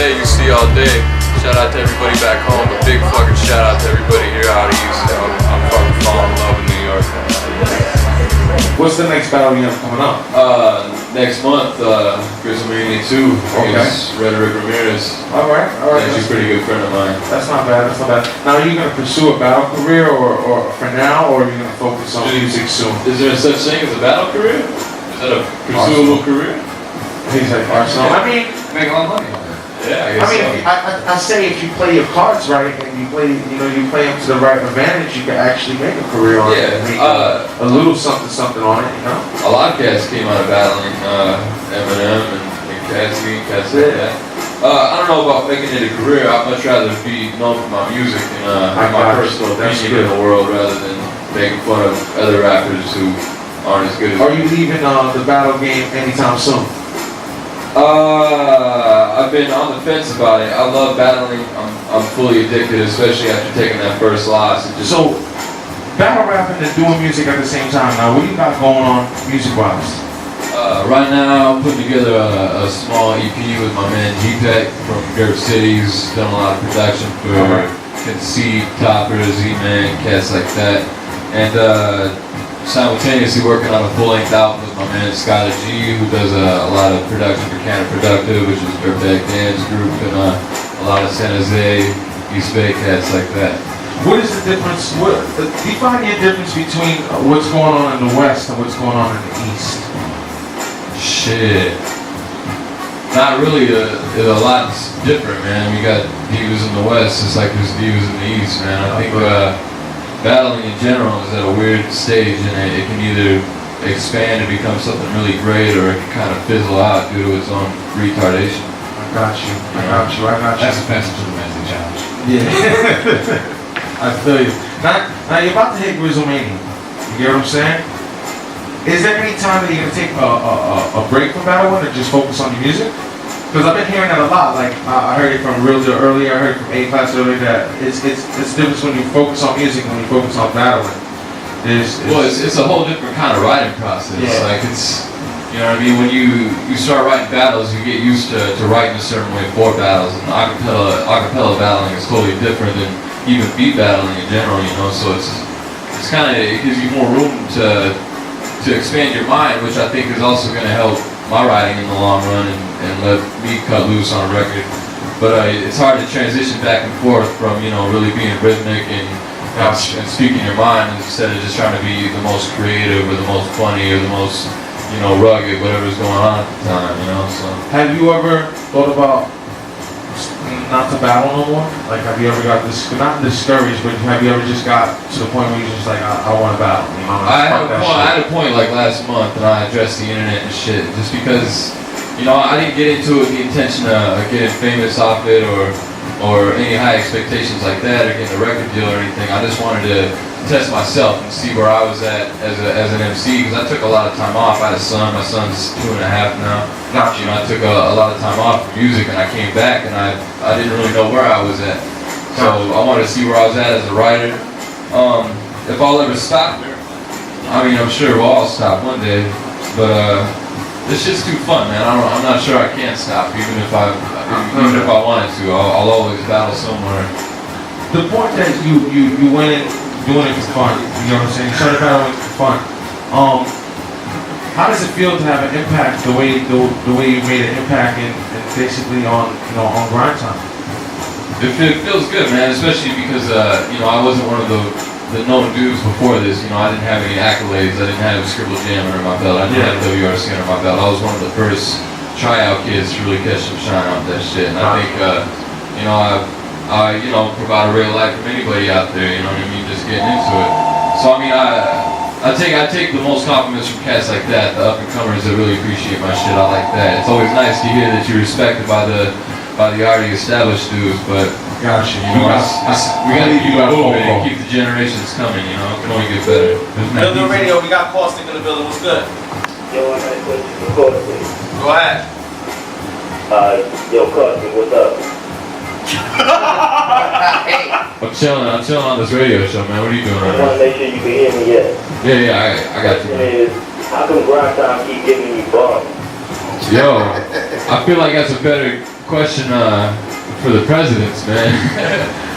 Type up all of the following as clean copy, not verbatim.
day, you see all day. Shout out to everybody back home. A big fucking shout out to everybody here out east. I'm fucking falling in love with New York. What's the next battle you have coming up? Next month, WrestleMania 2 against Rhetoric Ramirez. Alright. He's a pretty good friend of mine. That's not bad. Now, are you going to pursue a battle career or for now, or are you going to focus on music soon? Is there such thing as a battle career? Is that a pursuable career? He's like Arsenal. I mean, make a lot of money. Yeah, I guess so. I say if you play your cards right and you play them to the right advantage, you can actually make a career on it. Make a little something on it, you know. A lot of cats came out of battling Eminem and Caustic, cats like that. I don't know about making it a career. I'd much rather be known for my music and my personal opinion in the world rather than making fun of other rappers who aren't as good as me. Are you leaving the battle game anytime soon? I've been on the fence about it. I love battling. I'm fully addicted, especially after taking that first loss. So, battle rapping and doing music at the same time. Now, what do you got going on music-wise? Right now, I'm putting together a small EP with my man G-Peck from Dirt City. He's done a lot of production for Emcee, Topper, Z-Man, cats like that. And simultaneously working on a full-length album with my man Skylar G, who does a lot of production for Counterproductive, which is Dirtbag Dance Group, and a lot of San Jose, East Bay cats like that. What is the difference? Define your difference between what's going on in the West and what's going on in the East. Shit. Not really. A lot's different, man. We got divas in the West, just like there's divas in the East, man. I think battling in general is at a weird stage, and it can either expand and become something really great, or it can kind of fizzle out due to its own retardation. I got you. That's offensive to the Emcee challenge. Yeah. I feel you. Now you're about to hit WrestleMania. You get what I'm saying? Is there any time that you're gonna take a break from battling and just focus on your music? Because I've been hearing that a lot. Like I heard it from Real Deal earlier. I heard it from A-Class earlier that it's different when you focus on music and when you focus on battling. It's a whole different kind of writing process. Yeah. Like it's, you know what I mean. When you start writing battles, you get used to writing a certain way for battles. And acapella battling is totally different than even beat battling in general. You know, so it's kind of, it gives you more room to expand your mind, which I think is also going to help my writing in the long run and let me cut loose on a record. But it's hard to transition back and forth from, you know, really being rhythmic and speaking your mind instead of just trying to be the most creative or the most funny or the most, you know, rugged, whatever's going on at the time, you know. So have you ever thought about not to battle no more? Like, have you ever got not discouraged, but have you ever just got to the point where you're just like, I want to battle? You know, I had a point like last month, and I addressed the internet and shit, just because, you know, I didn't get into it with the intention of getting famous off it or any high expectations like that or getting a record deal or anything. I just wanted to test myself and see where I was at as an MC, because I took a lot of time off. I had a son. My son's 2.5 now. You know, I took a lot of time off from music, and I came back, and I didn't really know where I was at. So I wanted to see where I was at as a writer. If I'll ever stop, I mean, I'm sure we'll all stop one day, but this shit's too fun, man. I'm not sure I can stop, even if I wanted to. I'll always battle somewhere. The point that you went in doing it for fun, you know what I'm saying? You started battling for fun. How does it feel to have an impact the way you made an impact and basically on grind time? It feels good, man, especially because you know, I wasn't one of the known dudes before this. You know, I didn't have any accolades. I didn't have a Scribble Jam under my belt. I didn't have WRC under my belt. I was one of the first tryout kids to really catch some shine off that shit. And I think you know, I you know, provide a real life from anybody out there. You know what I mean? Just getting into it. So I mean, I take the most compliments from cats like that, the up and comers that really appreciate my shit. I like that. It's always nice to hear that you're respected by the already established dudes, but gotcha. You know, we gotta keep it moving and keep the generations coming. You know, it can only get better. Building Radio, we got Caustic in the building. What's good? Yo, I got a question for Caustic. Go ahead. Yo, Caustic, what's up? Hey. I'm chilling on this radio show, man. What are you doing right I want to make sure you can hear me yet. Yeah, I got you, man. How come grind time keep giving you bums? Yo, I feel like that's a better question for the presidents, man.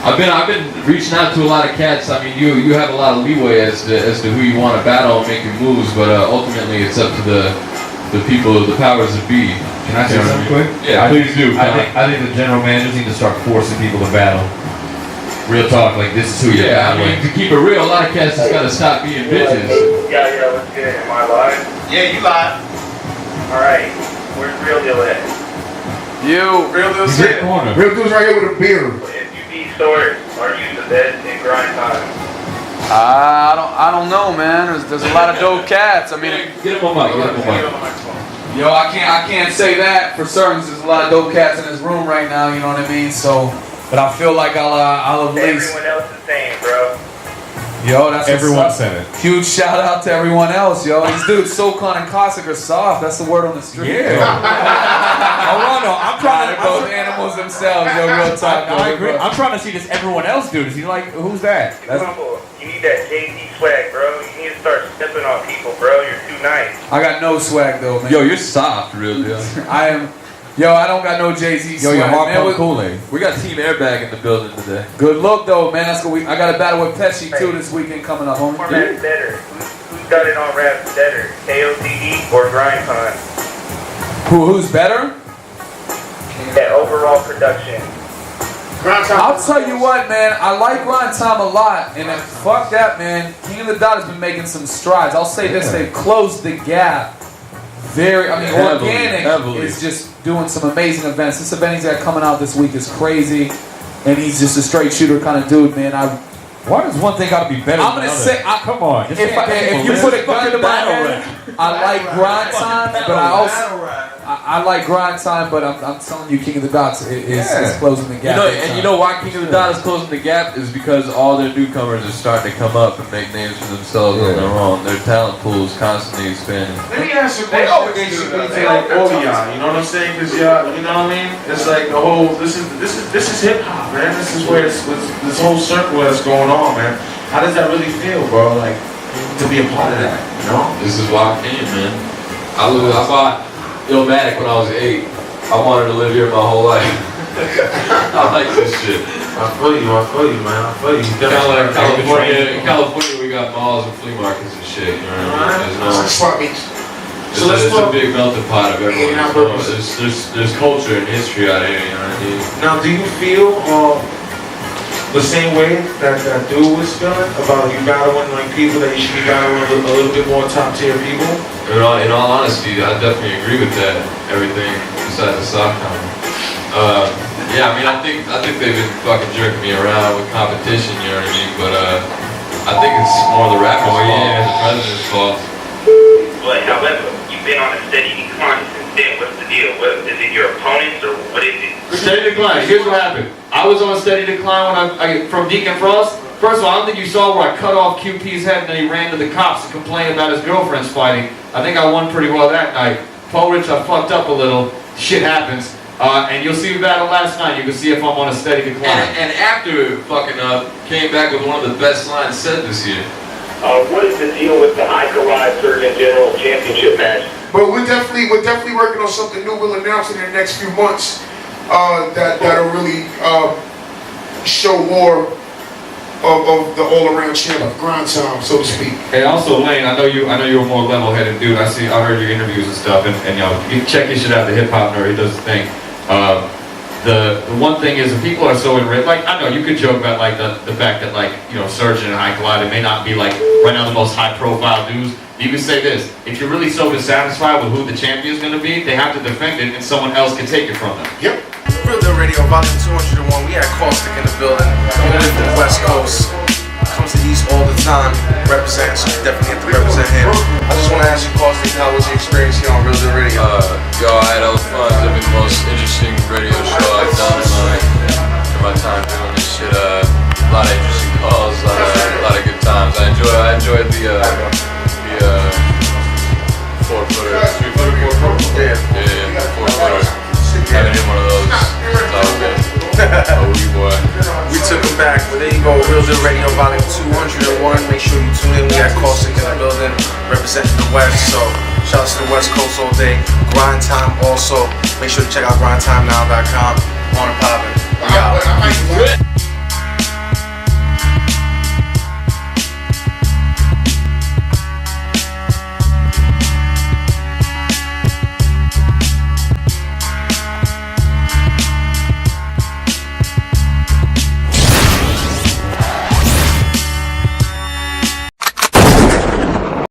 I've been reaching out to a lot of cats. I mean, you have a lot of leeway as to who you want to battle and make your moves, but ultimately it's up to the people, the powers that be. Can I say something quick? Yeah, please do. I think the general managers need to start forcing people to battle. Real talk, like this is who you're Yeah, I battling. mean, to keep it real, a lot of cats just gotta stop being bitches. Yeah, what's good? Am I live? Yeah, you live. Alright, where's Real Deal at? Real deal He's in the shit. corner. Real dude's right here with a beer. If you be sore, are you the best in grind time? I don't know, man. There's a lot of dope cats. I mean, Get him on mic, get him on mic. yo, I can't say that for certain. There's a lot of dope cats in this room right now. You know what I mean? So, but I feel like I'll at least. Everyone else is saying, bro. Yo, that's Everyone what's up. said it. Huge shout out to everyone else, yo. These dudes, SoCon and Caustic are soft. That's the word on the street. Yeah. I'm trying to those animals themselves, yo. Real talk. I agree. I'm trying to see this everyone else do. Is he like, who's that? Humble. You need that Jay-Z swag, bro. You need to start stepping on people, bro. You're too nice. I got no swag though, man. Yo, you're soft, real deal. I am. Yo, I don't got no Jay-Z swag. Your heart man. pump Kool-Aid. We got Team Airbag in the building today. Good look though, man. That's what I got a battle with Pesci too this weekend coming up, homie. Format's better. Who's got it on raps better? KOTD or grind time? Who's better? That overall production. I'll tell you what, man. I like Grind Time a lot, and fuck that, man. King of the Dot has been making some strides. I'll say this: they've closed the gap. Heavily, Organic heavily. is just doing some amazing events. This event he's got coming out this week is crazy, and he's just a straight shooter kind of dude, man. Why does one thing got to be better I'm than gonna the say, other? Come on. Just if can't you people put a listen. gun to my Battle head, I like Grind Time, but I also I like Grind Time, but I'm telling you, King of the Dots is closing the gap. You know why King of the Dot is closing the gap is because all their newcomers are starting to come up and make names for themselves on their own. Their talent pool is constantly expanding. Let me ask you a question basically to like all of y'all, you know what I'm saying? Cause y'all, you know what I mean? It's like the whole, this is hip hop, man. This is where this whole circle that's going on, man. How does that really feel, bro? Like, to be a part of that, you know? This is why I came, man. I bought Illmatic when I was 8. I wanted to live here my whole life. I like this shit. I feel you, man. I feel you. Kind of like California. In California, we got malls and flea markets and shit. You know what I mean? So let's It's talk. a big melting pot of everyone. Yeah, So there's culture and history out here. You know what I mean? Now, do you feel the same way that dude was feeling about you battling like people that you should be battling a little bit more top tier people? In all honesty, I definitely agree with that. Everything besides the soft comment. Yeah, I mean, I think they've been fucking jerking me around with competition. You know what I mean? But I think it's more the rapper's fault than the president's fault. But however, you've been on a steady decline since then. What's the deal? What is it? Your opponents or what is it? Steady decline. Here's what happened. I was on steady decline when I from Deacon Frost. First of all, I don't think you saw where I cut off QP's head and then he ran to the cops and complained about his girlfriends fighting. I think I won pretty well that night. Paul Rich, I fucked up a little. Shit happens. And you'll see the battle last night. You can see if I'm on a steady decline. And after fucking up, came back with one of the best lines said this year. What is the deal with the High Collide Surgeon General Championship match? But we're definitely working on something new. We'll announce it in the next few months. That'll really show more of the all-around champ of grind time, so to speak. And also, Lane, I know you were more level-headed dude. I heard your interviews and stuff, and you know, you check his shit out. The hip hop nerd, he does his thing. The one thing is, if people are so enriched, like I know you could joke about like the fact that like you know Surgeon and High Collide may not be like right now the most high-profile dudes. You can say this: if you're really so dissatisfied with who the champion is going to be, they have to defend it, and someone else can take it from them. Yep. Real Deal Radio, volume 201. We had Caustic in the building. Coming in from the West Coast. Comes to East all the time. Represents, so you definitely have to represent him. I just want to ask you, Caustic, how was your experience here on Real Deal Radio? Yo, that was fun. It's been the most interesting radio show I've done in my time doing this shit. A lot of interesting calls, a lot of good times. I enjoyed the 4-footer, 3-footer, 4-footer. Yeah, 4-footer. Haven't hit one of those. It's all good. Oh, boy. We took him back, but there you go. Real Deal Radio, volume 201. Make sure you tune in. We got Caustic in the building, representing the West. So, shout out to the West Coast all day. Grind time also. Make sure to check out grindtimenow.com. On and poppin'. We out. I might-